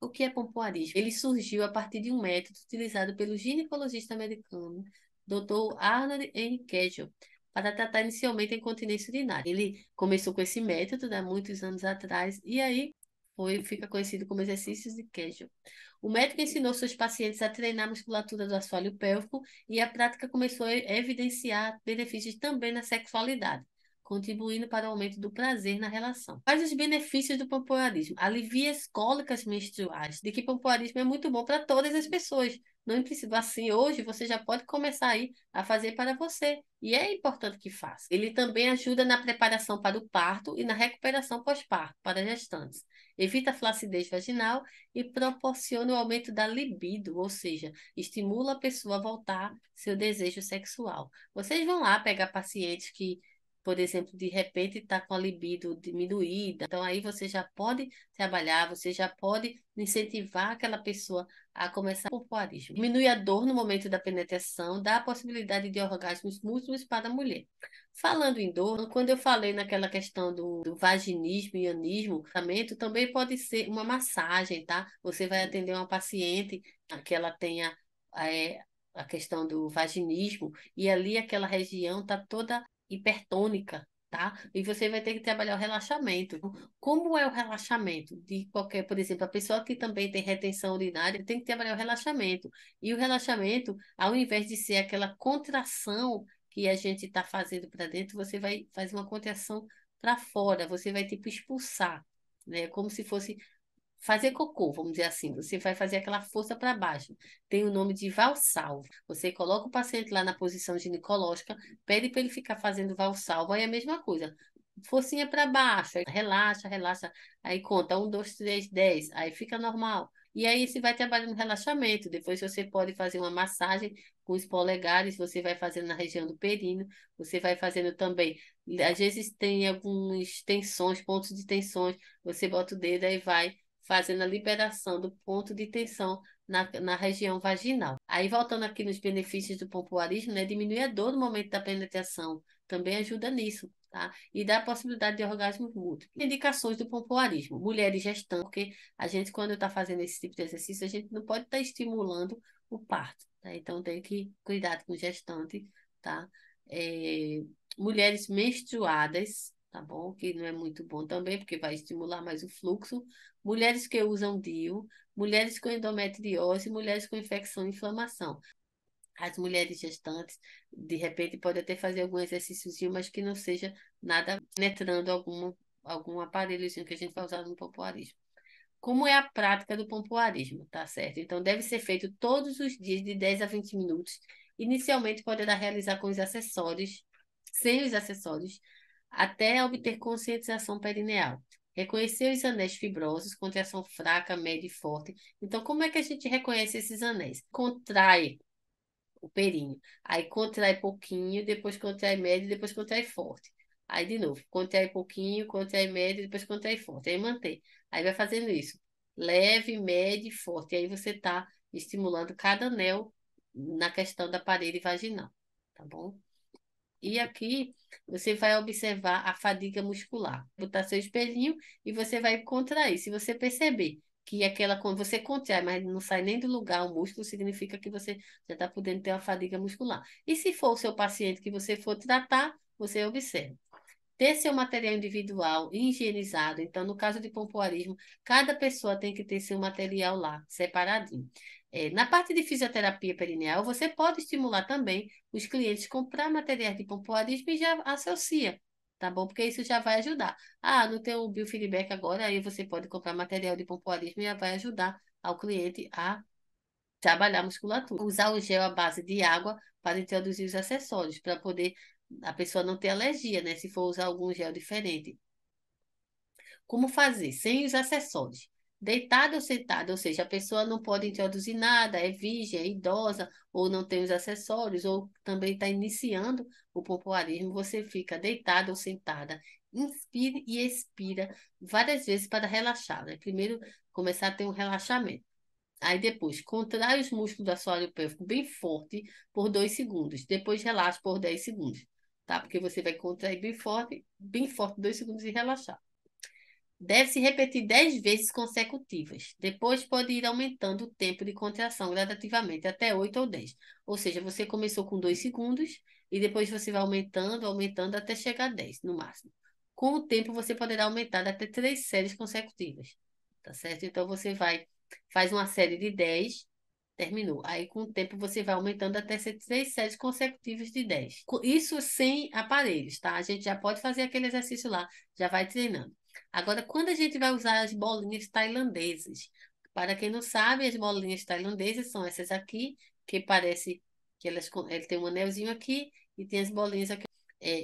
O que é pompoarismo? Ele surgiu a partir de um método utilizado pelo ginecologista americano Dr. Arnold N. Kegel para tratar inicialmente a incontinência urinária. Ele começou com esse método há muitos anos atrás e aí fica conhecido como exercícios de Kegel. O médico ensinou seus pacientes a treinar a musculatura do assoalho pélvico e a prática começou a evidenciar benefícios também na sexualidade, contribuindo para o aumento do prazer na relação. Quais os benefícios do pompoarismo? Alivia as cólicas menstruais, de que pompoarismo é muito bom para todas as pessoas. Não precisa assim, hoje você já pode começar aí a fazer para você. E é importante que faça. Ele também ajuda na preparação para o parto e na recuperação pós-parto para gestantes. Evita a flacidez vaginal e proporciona o aumento da libido, ou seja, estimula a pessoa a voltar seu desejo sexual. Vocês vão lá pegar pacientes que, por exemplo, de repente está com a libido diminuída, então aí você já pode trabalhar, você já pode incentivar aquela pessoa a começar com o pompoarismo. Diminui a dor no momento da penetração, dá a possibilidade de orgasmos múltiplos para a mulher. Falando em dor, quando eu falei naquela questão do vaginismo e anismo, tratamento também pode ser uma massagem, tá? Você vai atender uma paciente que ela tenha é, a questão do vaginismo e ali aquela região está toda hipertônica, tá? E você vai ter que trabalhar o relaxamento. Como é o relaxamento de qualquer, por exemplo, a pessoa que também tem retenção urinária tem que trabalhar o relaxamento. E o relaxamento, ao invés de ser aquela contração que a gente está fazendo para dentro, você vai fazer uma contração para fora, você vai tipo expulsar, né? Como se fosse fazer cocô, vamos dizer assim. Você vai fazer aquela força para baixo. Tem o nome de valsalva. Você coloca o paciente lá na posição ginecológica, pede para ele ficar fazendo valsalva, aí é a mesma coisa. Forcinha para baixo, aí relaxa, relaxa. Aí conta 1, 2, 3, 10. Aí fica normal. E aí você vai trabalhando no relaxamento. Depois você pode fazer uma massagem com os polegares, você vai fazendo na região do períneo, você vai fazendo também. Às vezes tem algumas tensões, pontos de tensões, você bota o dedo e vai fazendo a liberação do ponto de tensão na região vaginal. Aí, voltando aqui nos benefícios do pompoarismo, né, diminui a dor no momento da penetração, também ajuda nisso, tá? E dá a possibilidade de orgasmo múltiplo. Indicações do pompoarismo. Mulheres gestantes, porque a gente, quando está fazendo esse tipo de exercício, a gente não pode estar estimulando o parto, tá? Então, tem que cuidar com gestante, tá? É, mulheres menstruadas, tá bom? Que não é muito bom também, porque vai estimular mais o fluxo. Mulheres que usam DIU, mulheres com endometriose, mulheres com infecção e inflamação. As mulheres gestantes, de repente, podem até fazer algum exercíciozinho, mas que não seja nada penetrando algum aparelhozinho que a gente vai usar no pompoarismo. Como é a prática do pompoarismo, tá certo? Então, deve ser feito todos os dias, de 10 a 20 minutos. Inicialmente, poderá realizar com os acessórios, sem os acessórios, até obter conscientização perineal. Reconhecer os anéis fibrosos, contração fraca, média e forte. Então, como é que a gente reconhece esses anéis? Contrai o períneo. Aí contrai pouquinho, depois contrai médio, depois contrai forte. Aí de novo, contrai pouquinho, contrai médio, depois contrai forte. Aí mantém. Aí vai fazendo isso. Leve, médio e forte. Aí você está estimulando cada anel na questão da parede vaginal. Tá bom? E aqui você vai observar a fadiga muscular. Botar seu espelhinho e você vai contrair. Se você perceber que aquela quando você contrai, mas não sai nem do lugar o músculo, significa que você já está podendo ter uma fadiga muscular. E se for o seu paciente que você for tratar, você observa. Ter seu material individual higienizado. Então, no caso de pompoarismo, cada pessoa tem que ter seu material lá, separadinho. Na parte de fisioterapia perineal, você pode estimular também os clientes a comprar materiais de pompoarismo e já associa, tá bom? Porque isso já vai ajudar. Ah, não tem o biofeedback agora, aí você pode comprar material de pompoarismo e já vai ajudar ao cliente a trabalhar a musculatura. Usar o gel à base de água para introduzir os acessórios, para poder a pessoa não ter alergia, né? Se for usar algum gel diferente. Como fazer? Sem os acessórios. Deitado ou sentado, ou seja, a pessoa não pode introduzir nada, é virgem, é idosa, ou não tem os acessórios, ou também está iniciando o pompoarismo, você fica deitado ou sentada. Inspire e expira várias vezes para relaxar, né? Primeiro, começar a ter um relaxamento. Aí depois, contrai os músculos do assoalho pélvico bem forte por 2 segundos. Depois relaxa por 10 segundos, tá? Porque você vai contrair bem forte 2 segundos e relaxar. Deve-se repetir 10 vezes consecutivas. Depois pode ir aumentando o tempo de contração gradativamente, até 8 ou 10. Ou seja, você começou com 2 segundos e depois você vai aumentando, aumentando até chegar a 10 no máximo. Com o tempo, você poderá aumentar até 3 séries consecutivas. Tá certo? Então, faz uma série de 10, terminou. Aí, com o tempo, você vai aumentando até ser 3 séries consecutivas de 10. Isso sem aparelhos, tá? A gente já pode fazer aquele exercício lá, já vai treinando. Agora, quando a gente vai usar as bolinhas tailandesas, para quem não sabe, as bolinhas tailandesas são essas aqui, que parece que elas têm um anelzinho aqui e tem as bolinhas aqui.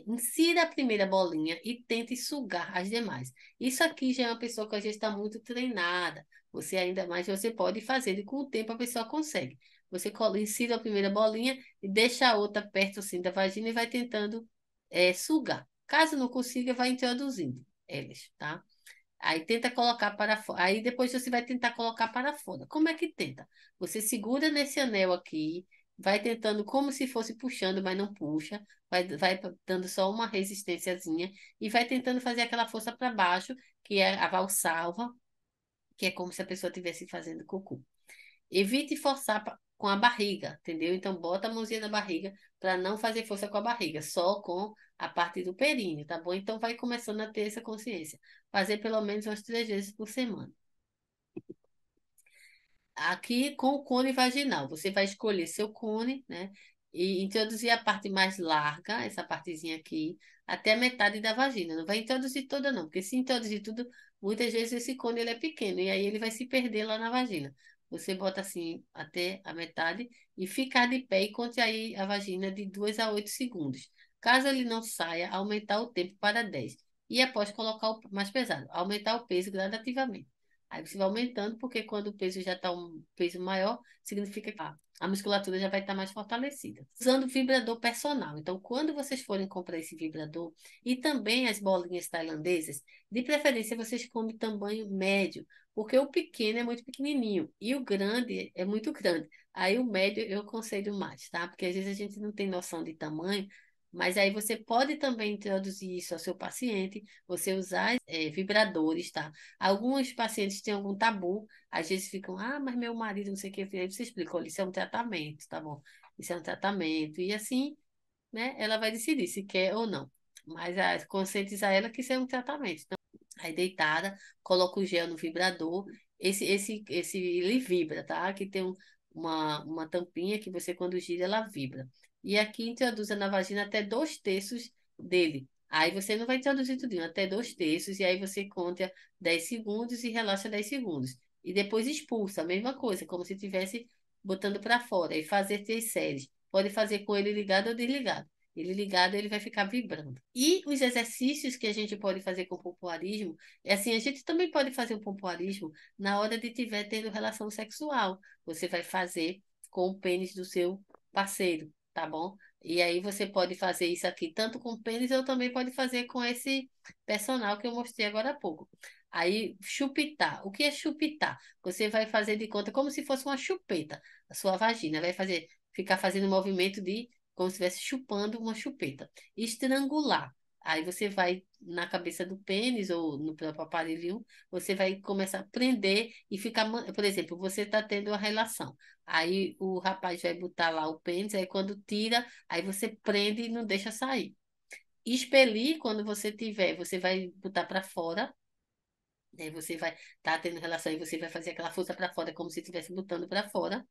Insira a primeira bolinha e tente sugar as demais. Isso aqui já é uma pessoa que às vezes está muito treinada. Você ainda mais, você pode fazer e com o tempo a pessoa consegue. Você insira a primeira bolinha e deixa a outra perto assim da vagina e vai tentando sugar. Caso não consiga, vai introduzindo elas, tá? Aí tenta colocar para fora. Aí depois você vai tentar colocar para fora. Como é que tenta? Você segura nesse anel aqui, vai tentando como se fosse puxando, mas não puxa. Vai dando só uma resistênciazinha e vai tentando fazer aquela força para baixo, que é a valsalva, que é como se a pessoa estivesse fazendo cocô. Evite forçar com a barriga, entendeu? Então, bota a mãozinha na barriga para não fazer força com a barriga, só com a parte do períneo, tá bom? Então, vai começando a ter essa consciência. Fazer pelo menos umas 3 vezes por semana. Aqui com o cone vaginal, você vai escolher seu cone, né? E introduzir a parte mais larga, essa partezinha aqui, até a metade da vagina. Não vai introduzir toda, não, porque se introduzir tudo, muitas vezes esse cone ele é pequeno e aí ele vai se perder lá na vagina. Você bota assim até a metade e ficar de pé e conte aí a vagina de 2 a 8 segundos. Caso ele não saia, aumentar o tempo para 10. E após colocar o mais pesado, aumentar o peso gradativamente. Aí você vai aumentando, porque quando o peso já está um peso maior, significa que a musculatura já vai estar mais fortalecida. Usando vibrador personal. Então, quando vocês forem comprar esse vibrador e também as bolinhas tailandesas, de preferência vocês comem tamanho médio, porque o pequeno é muito pequenininho e o grande é muito grande. Aí o médio eu aconselho mais, tá? Porque às vezes a gente não tem noção de tamanho. Mas aí você pode também introduzir isso ao seu paciente, você usar vibradores, tá? Alguns pacientes têm algum tabu, às vezes ficam, mas meu marido, não sei o que, aí você explica, olha, isso é um tratamento, tá bom? Isso é um tratamento. E assim, né, ela vai decidir se quer ou não. Mas conscientizar ela que isso é um tratamento. Então, aí deitada, coloca o gel no vibrador, esse ele vibra, tá? Aqui tem uma tampinha que você, quando gira, ela vibra. E aqui introduza na vagina até 2/3 dele. Aí você não vai introduzir tudinho, até 2/3, e aí você conta 10 segundos e relaxa 10 segundos. E depois expulsa, a mesma coisa, como se estivesse botando para fora. E fazer 3 séries. Pode fazer com ele ligado ou desligado. Ele ligado, ele vai ficar vibrando. E os exercícios que a gente pode fazer com o pompoarismo, é assim, a gente também pode fazer o pompoarismo na hora de estiver tendo relação sexual. Você vai fazer com o pênis do seu parceiro, tá bom? E aí você pode fazer isso aqui tanto com o pênis ou também pode fazer com esse personal que eu mostrei agora há pouco. Aí, chupitar. O que é chupitar? Você vai fazer de conta como se fosse uma chupeta. A sua vagina vai ficar fazendo movimento de como se estivesse chupando uma chupeta. Estrangular. Aí você vai na cabeça do pênis ou no próprio aparelho, você vai começar a prender e ficar, por exemplo, você está tendo uma relação. Aí o rapaz vai botar lá o pênis, aí quando tira, aí você prende e não deixa sair. Expelir, quando você tiver, você vai botar para fora. Aí você vai estar tendo relação e você vai fazer aquela força para fora, como se estivesse botando para fora.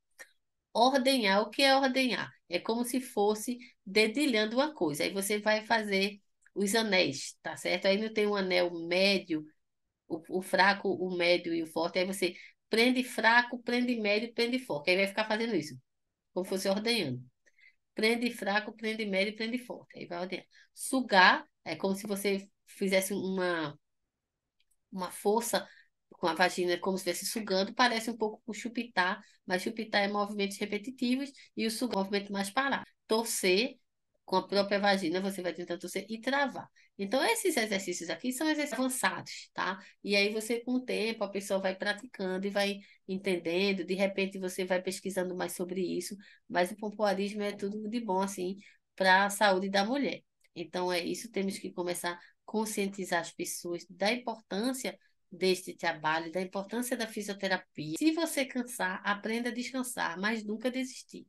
Ordenhar, o que é ordenhar? É como se fosse dedilhando uma coisa. Aí você vai fazer os anéis, tá certo? Aí não tem um anel médio, o fraco, o médio e o forte. Aí você prende fraco, prende médio, prende forte. Aí vai ficar fazendo isso, como se fosse ordenhando. Prende fraco, prende médio, prende forte. Aí vai ordenhar. Sugar é como se você fizesse uma força com a vagina como se estivesse sugando, parece um pouco com chupitar, mas chupitar é movimentos repetitivos e o sugar é um movimento mais parado. Torcer com a própria vagina, você vai tentando torcer e travar. Então, esses exercícios aqui são exercícios avançados, tá? E aí você, com o tempo, a pessoa vai praticando e vai entendendo, de repente você vai pesquisando mais sobre isso, mas o pompoarismo é tudo de bom, assim, para a saúde da mulher. Então, é isso, temos que começar a conscientizar as pessoas da importância deste trabalho, da importância da fisioterapia. Se você cansar, aprenda a descansar, mas nunca desistir.